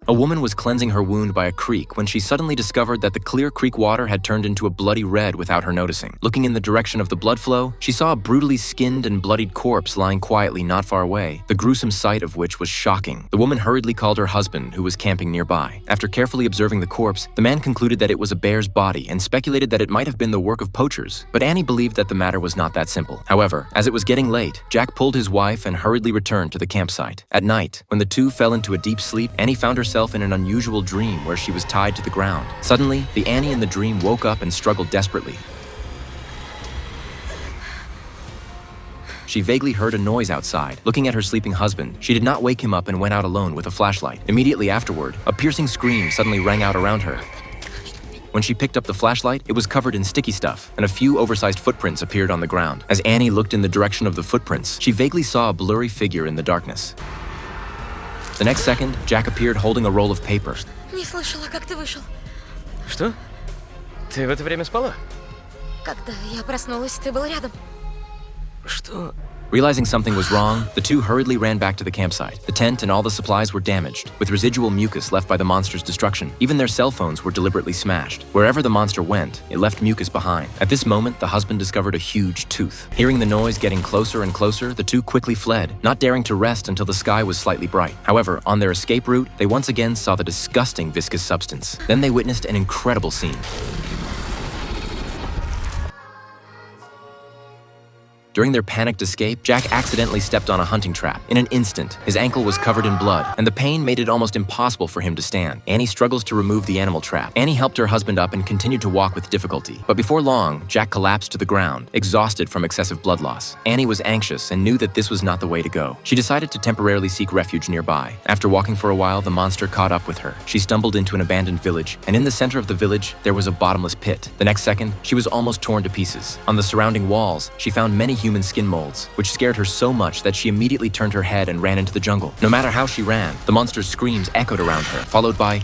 A woman was cleansing her wound by a creek when she suddenly discovered that the clear creek water had turned into a bloody red without her noticing. Looking in the direction of the blood flow, she saw a brutally skinned and bloodied corpse lying quietly not far away, the gruesome sight of which was shocking. The woman hurriedly called her husband, who was camping nearby. After carefully observing the corpse, the man concluded that it was a bear's body and speculated that it might have been the work of poachers. But Annie believed that the matter was not that simple. However, as it was getting late, Jack pulled his wife and hurriedly returned to the campsite. At night, when the two fell into a deep sleep, Annie found herself in an unusual dream where she was tied to the ground. Suddenly, the Annie in the dream woke up and struggled desperately. She vaguely heard a noise outside. Looking at her sleeping husband, she did not wake him up and went out alone with a flashlight. Immediately afterward, a piercing scream suddenly rang out around her. When she picked up the flashlight, it was covered in sticky stuff, and a few oversized footprints appeared on the ground. As Annie looked in the direction of the footprints, she vaguely saw a blurry figure in the darkness. The next second, Jack appeared holding a roll of paper. Не слышала, как ты вышел. Что? Ты в это время спала? Когда я проснулась, ты был рядом. Что? Realizing something was wrong, the two hurriedly ran back to the campsite. The tent and all the supplies were damaged, with residual mucus left by the monster's destruction. Even their cell phones were deliberately smashed. Wherever the monster went, it left mucus behind. At this moment, the husband discovered a huge tooth. Hearing the noise getting closer and closer, the two quickly fled, not daring to rest until the sky was slightly bright. However, on their escape route, they once again saw the disgusting viscous substance. Then they witnessed an incredible scene. During their panicked escape, Jack accidentally stepped on a hunting trap. In an instant, his ankle was covered in blood, and the pain made it almost impossible for him to stand. Annie struggles to remove the animal trap. Annie helped her husband up and continued to walk with difficulty. But before long, Jack collapsed to the ground, exhausted from excessive blood loss. Annie was anxious and knew that this was not the way to go. She decided to temporarily seek refuge nearby. After walking for a while, the monster caught up with her. She stumbled into an abandoned village, and in the center of the village, there was a bottomless pit. The next second, she was almost torn to pieces. On the surrounding walls, she found many human skin molds, which scared her so much that she immediately turned her head and ran into the jungle. No matter how she ran, the monster's screams echoed around her, followed by